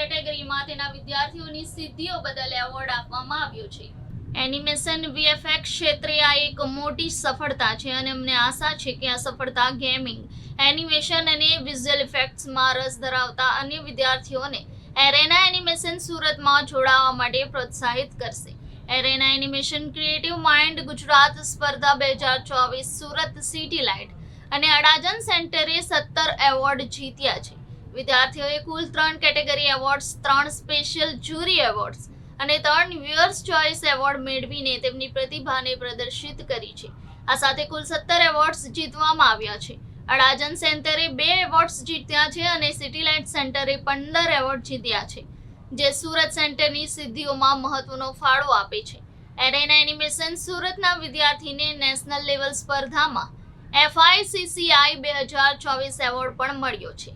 કેટેગરીમાં તેના વિદ્યાર્થીઓની સિદ્ધિઓ બદલ એવોર્ડ આપવામાં આવ્યો છે. એનિમેશન વીએફએક્સ ક્ષેત્રે આ એક મોટી સફળતા છે અને અમને આશા છે કે આ સફળતા ગેમિંગ, એનિમેશન અને વિઝ્યુઅલ ઇફેક્ટ્સમાં રસ ધરાવતા અન્ય વિદ્યાર્થીઓને એરેના એનિમેશન સુરતમાં જોડાવા માટે પ્રોત્સાહિત કરશે. એરેના એનિમેશન ક્રિએટિવ માઇન્ડ ગુજરાત સ્પર્ધા 2024 સુરત સિટી લાઇટ અને અડાજણ સેન્ટરે 17 એવોર્ડ જીત્યા છે. વિદ્યાર્થીઓએ કુલ 3 category awards, 3 special jury awards અને 3 વ્યુઅર્સ ચોઇસ એવોર્ડ મેળવીને તેમની પ્રતિભાને પ્રદર્શિત કરી છે. આ સાથે કુલ 17 એવોર્ડ્સ જીતવામાં આવ્યા છે. અડાજણ સેન્ટરે 2 એવોર્ડ્સ જીત્યા છે અને સિટી લાઇટ સેન્ટરે 15 એવોર્ડ જીત્યા છે, જે સુરત સેન્ટરની સિદ્ધિઓમાં મહત્વનો ફાળો આપે છે. એરેના એનિમેશન સુરતના વિદ્યાર્થીને નેશનલ લેવલ સ્પર્ધામાં FICCI 2024 એવોર્ડ પણ મળ્યો છે.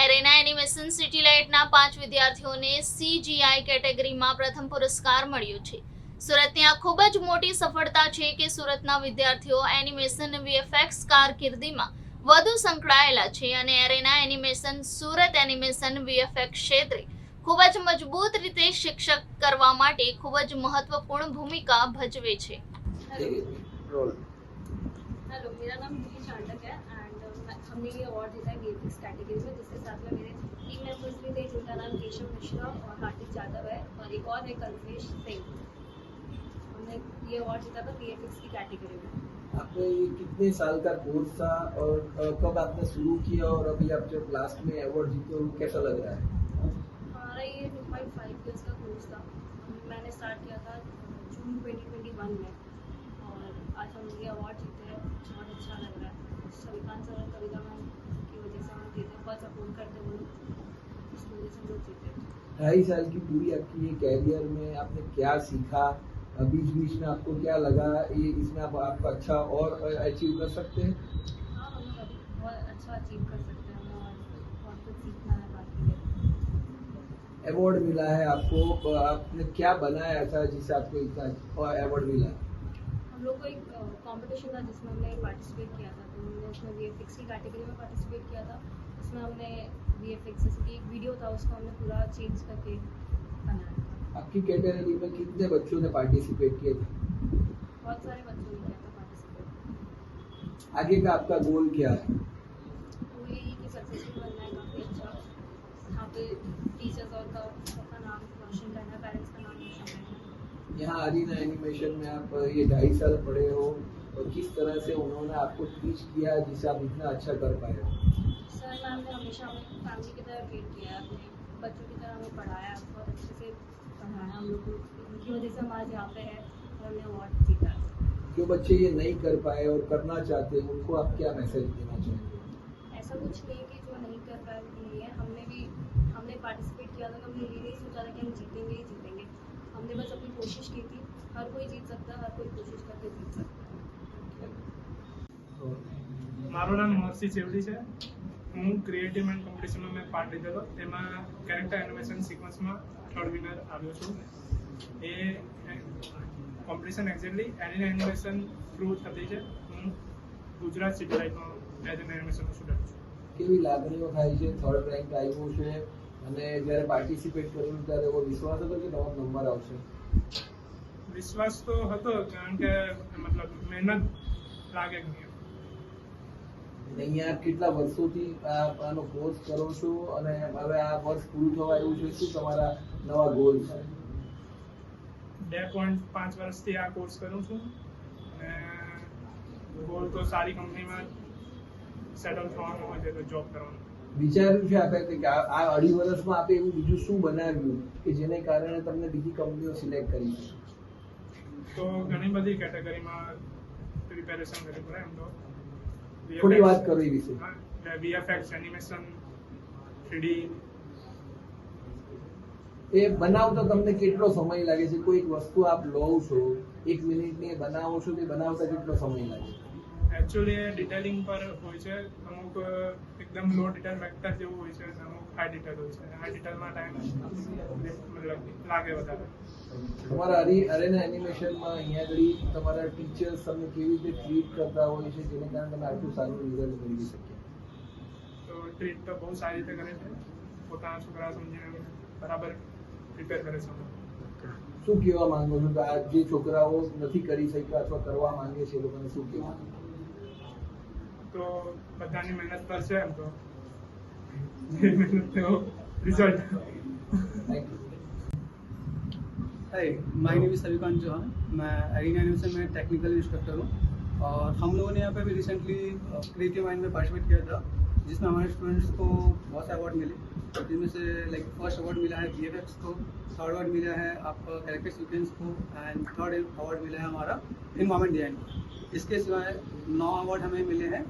એરેના એનિમેશન સિટી લાઇટના 5 વિદ્યાર્થીઓને CGI કેટેગરીમાં પ્રથમ પુરસ્કાર મળ્યો છે. સુરતની આ ખૂબ જ મોટી સફળતા છે કે સુરતના વિદ્યાર્થીઓ એનિમેશન VFX કારકિર્દીમાં વધુ સંકળાયેલા છે અને એરેના એનિમેશન સુરત એનિમેશન VFX ક્ષેત્રે ખૂબ જ મજબૂત રીતે શિક્ષક કરવા માટે ખૂબ જ મહત્વપૂર્ણ ભૂમિકા ભજવે છે. हेलो, मेरा नाम दिल्ली चांडक है एंड हमने ये अवार्ड जीता है VFX कैटेगरी में, जिसके साथ में मेरे टीम मेंबर्स भी थे जिनका नाम केशव मिश्रा और हार्दिक यादव है और एक और है कल्पेश सिंह. हमने ये अवार्ड जीता था VFX की कैटेगरी में. आपने ये कितने साल का कोर्स था और कब आपने शुरू किया और अभी आप जब लास्ट में अवार्ड जीते हो कैसा लग रहा है? हमारा ये 2.5 ईयर्स का कोर्स था. मैंने स्टार्ट किया था जून 2021 में और आज हम ये अवार्ड जीते हैं. बहुत अच्छा लग रहा है. श्रीकांत सर और कविता मैम की वजह से हम जीते. बहुत सपोर्ट करते वो लोग, इसकी वजह से हम लोग जीते. 2.5 साल की पूरी आपकी ये कैरियर में आपने क्या सीखा? बीच बीच में आपको क्या लगा ये इसमें आप अच्छा और अचीव कर सकते हैं? हाँ, हम लोग अभी बहुत अच्छा अचीव कर सकते हैं और बहुत कुछ सीखना है बाकी है. अवार्ड मिला है आपको, आपने क्या बनाया ऐसा जिससे आपको इतना अवार्ड मिला? हम लोग को एक कंपटीशन था जिसमें हमने पार्टिसिपेट किया था. तो हमने उसमें VFX की कैटेगरी में पार्टिसिपेट किया था. उसमें हमने VFX जैसे कि एक वीडियो था उसको हमने पूरा चेंज करके बनाया था. आपकी कैटेगरी में कितने बच्चों ने पार्टिसिपेट किए थे? बहुत सारे बच्चों ने किया था पार्टिसिपेट. आगे का आपका गोल क्या है? तो यही कि सक्सेसफुल बनना है, काफ़ी अच्छा यहाँ पे टीचर्स और का सबका नाम रोशन करना, पेरेंट्स का नाम रोशन करना. यहाँ अरीना एनिमेशन में आप ये 2.5 साल पढ़े हो और किस तरह से उन्होंने आपको टीच किया जिससे आप इतना अच्छा कर पाए हो? सर मैम ने हमेशा हमें फैमिली की तरह ट्रीट किया है, अपने बच्चों की तरह हमें पढ़ाया, बहुत अच्छे से पढ़ाया हम लोग को. उनकी वजह से हम आज यहाँ पे है और हमने अवार्ड जीता है. जो बच्चे ये नहीं कर पाए और करना चाहते हैं उनको आप क्या मैसेज देना चाहेंगे? ऐसा कुछ नहीं है कि जो नहीं कर पाए वो नहीं है. हमने पार्टिसिपेट किया था तो हमने ये नहीं सोचा था कि हम जीतेंगे ही जीतेंगे. हमने बस अपनी कोशिश की थी. हर कोई जीत सकता है, हर कोई कोशिश करके जीत सकता है. મારું નામ મહર્ષિ ચેવડી છે. હું ક્રિએટિવ માઇન્ડ કોમ્પિટિશનમાં મેં પાર્ટ લીધો હતો. તેમાં કેરેક્ટર એનિમેશન સિક્વન્સમાં 3rd વિનર આવ્યો છું. એ competition exactly arena animation through થતી છે. હું ગુજરાત સિટી લાઇટમાં એઝ એન એનિમેશનનો સ્ટુડન્ટ છું. કેવી લાગણીઓ થાય છે? 3rd રેન્ક આવ્યું છે અને જ્યારે પાર્ટિસિપેટ કર્યું ત્યારે એવો વિશ્વાસ હતો કે નવો નંબર આવશે? વિશ્વાસ તો હતો કારણ કે મતલબ મહેનત લાગે જ નહીં. અહીંયા કેટલા વર્ષોથી આનો કોર્સ કરો છો અને હવે આ વર્ષ પૂરું થવા આવ્યું છે, શું તમારા નવા ગોલ છે? 2.5 વર્ષથી આ કોર્સ કરું છું અને ગોલ તો સારી કંપનીમાં સેટલ થવાનું હોય છે, તો જોબ કરવાનું. વિચાર્યું છે આપે કે આ 2.5 વર્ષમાં આપે એવું બીજું શું બનાવ્યું કે જેને કારણે તમને બીજી કંપનીઓ સિલેક્ટ કરી છે? તો ઘણી બધી કેટેગરીમાં પ્રિપેરેશન કરવી પડે. એમ તો થોડી વાત કરો એ વિશે. VFX, એનિમેશન, 3D એ બનાવતો તમને કેટલો સમય લાગે છે? કોઈ એક વસ્તુ આપ લો છો, 1 મિનિટની બનાવો છો, તે બનાવતા કેટલો સમય લાગે છે? એકચ્યુઅલી એ ડિટેલિંગ પર હોય છે. અમુક એકદમ લો ડિટેલ વેક્ટર જેવું હોય છે, અમુક હાઈ ડિટેલ હોય છે. હાઈ ડિટેલમાં ટાઈમ મતલબ લાગે વધારે. તમારા અરેના એનિમેશનમાં અહીંયા આગળ તમારા ટીચર્સ તમને કેવી રીતે ટ્રીટ કરતા હોય છે જેને કારણે તમે આટલું સારું રિઝલ્ટ મેળવી શકીએ? તો ટ્રીટ તો બહુ સારી રીતે કરે છે. પોતાના છોકરા સમજીને બરાબર પ્રિપેર કરી શકું. શું કહેવા માંગો છો કે આ જે છોકરાઓ નથી કરી શક્યા અથવા કરવા માંગે છે એ લોકોને શું કહેવા માંગો? તો બધાની મહેનત પર છે એમ તો જે મહેનત તેઓ result. Thank you. Hi, my name is Savikant Chauhan. मैं एरिना एनिमेशन में टेक्निकल इंस्ट्रक्टर हूँ और हम लोगों ने यहाँ पे भी रिसेंटली क्रिएटिव माइंड में पार्टिसिपेट किया था, जिसमें हमारे स्टूडेंट्स को बहुत से अवार्ड मिले, जिनमें से लाइक फर्स्ट अवार्ड मिला है VFX को, थर्ड अवार्ड मिला है आपका कैरेक्टर सीक्वेंस को एंड थर्ड अवार्ड मिला है हमारा इन्वायरमेंट डिजाइन को. इसके सिवाय 9 अवार्ड हमें मिले हैं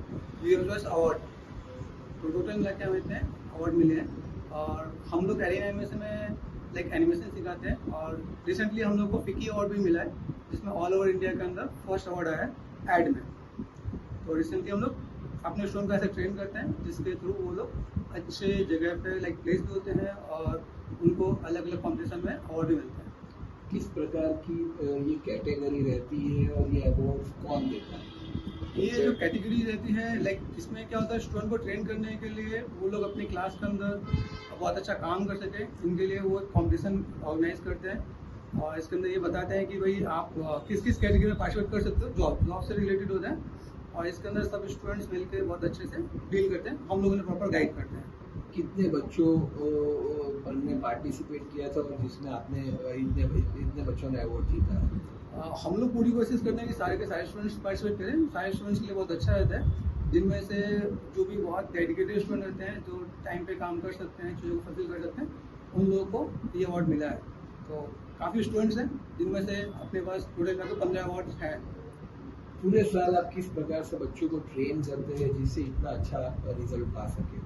VFX अवार्ड. तो टोटल मिला के हमें इतने अवार्ड मिले हैं. और हम लोग एरिना एनिमेशन में लाइक एनिमेशन सिखाते हैं और रिसेंटली हम लोग को फिकी अवार्ड भी मिला है, जिसमें ऑल ओवर इंडिया के अंदर फर्स्ट अवार्ड आया है एड में. तो रिसेंटली हम लोग अपने स्टूडेंट को ऐसे ट्रेन करते हैं जिसके थ्रू वो लोग अच्छे जगह पे लाइक प्लेस भी होते हैं और उनको अलग अलग कॉम्पिटिशन में अवार्ड भी मिलते हैं. किस प्रकार की ये कैटेगरी रहती है और ये अवार्ड कौन देता है? ये जो कैटेगरी रहती है लाइक इसमें क्या होता है, स्टूडेंट को ट्रेन करने के लिए वो लोग अपनी क्लास के अंदर बहुत अच्छा काम कर सके, इनके लिए वो कंपटीशन ऑर्गेनाइज करते हैं और इसके अंदर ये बताते हैं कि भाई आप किस किस कैटेगरी में पार्टिसिपेट कर सकते हो. जॉब से रिलेटेड होता है और इसके अंदर सब स्टूडेंट्स मिलकर बहुत अच्छे से डील करते हैं. हम लोगों ने प्रॉपर गाइड करते हैं. कितने बच्चों ने पार्टिसिपेट किया था और जिसमें आपने इतने बच्चों ने अवार्ड जीता है? हम लोग पूरी कोशिश करते हैं कि सारे के सारे स्टूडेंट्स पार्टिसिपेट करें. सारे स्टूडेंट्स के लिए बहुत अच्छा रहता है, जिनमें से जो भी बहुत डेडिकेटेड स्टूडेंट रहते हैं, जो टाइम पे काम कर सकते हैं, चीज़ों को फुलफिल कर सकते हैं, उन लोगों को ये अवार्ड मिला है. तो काफ़ी स्टूडेंट्स हैं जिनमें से अपने पास टोटल का 15 अवार्ड हैं. पूरे साल आप किस प्रकार से बच्चों को ट्रेन करते हैं जिससे इतना अच्छा रिजल्ट पा सके?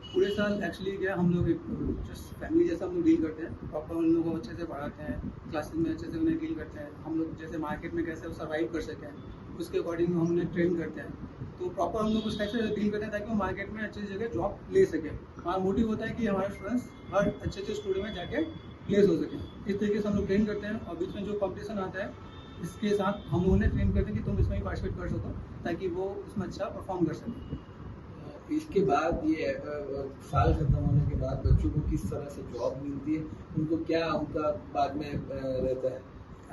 पूरे साल एक्चुअली क्या हम लोग एक जस्ट फैमिली जैसा हम लोग डील करते हैं. प्रॉपर उन लोगों को अच्छे से पढ़ाते हैं, क्लासेस में अच्छे से उन्हें डील करते हैं. हम लोग जैसे मार्केट में कैसे सर्वाइव कर सकें उसके अकॉर्डिंग हम उन्हें ट्रेन करते हैं. तो प्रॉपर हम लोग उस टाइप से डील करते हैं ताकि वो मार्केट में अच्छी जगह जॉब ले सकें. हमारा मोटिव होता है कि हमारे स्टूडेंट्स हर अच्छे अच्छे स्टूडियो में जाके प्लेस हो सकें. इस तरीके से हम लोग ट्रेन करते हैं और बीच में जो कॉम्पिटिशन आता है इसके साथ हम लोगों ने ट्रेन करते हैं कि तुम इसमें भी पार्टिसिपेट कर सको ताकि वो उसमें अच्छा परफॉर्म कर सकें. इसके बाद ये साल खत्म होने के बाद बच्चों को किस तरह से जॉब मिलती है, उनको क्या उनका बाद में रहता है?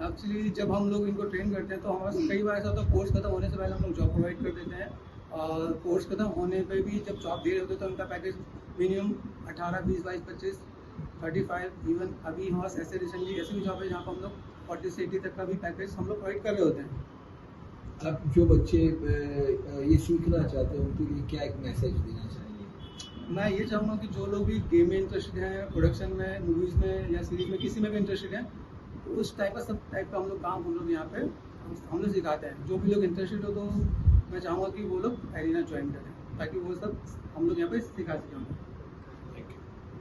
एक्चुअली जब हम लोग इनको ट्रेन करते हैं तो हमारे कई बार ऐसा होता है कोर्स खत्म होने से पहले हम लोग जॉब प्रोवाइड कर देते हैं और कोर्स खत्म होने पे भी जब जॉब दे रहे होते हैं तो उनका पैकेज मिनिमम 18, 20, 22, 25, 35 इवन अभी हमारे ऐसे रिसेंटली ऐसी भी जॉब है जहाँ पर हम लोग 40 से 80 तक का भी पैकेज हम लोग प्रोवाइड कर रहे होते हैं. आप जो बच्चे ये सीखना चाहते हैं उनके लिए क्या एक मैसेज देना चाहेंगे? मैं ये चाहूँगा कि जो लोग भी गेम में इंटरेस्टेड हैं, प्रोडक्शन में, मूवीज़ में या सीरीज में किसी में भी इंटरेस्टेड हैं, उस टाइप का सब टाइप का हम लोग काम हम लोग यहाँ पे हम लोग सिखाते हैं. जो भी लोग इंटरेस्टेड हो तो मैं चाहूँगा कि वो लोग एरिना ज्वाइन करें ताकि वो सब हम लोग यहाँ पे सिखा सकें.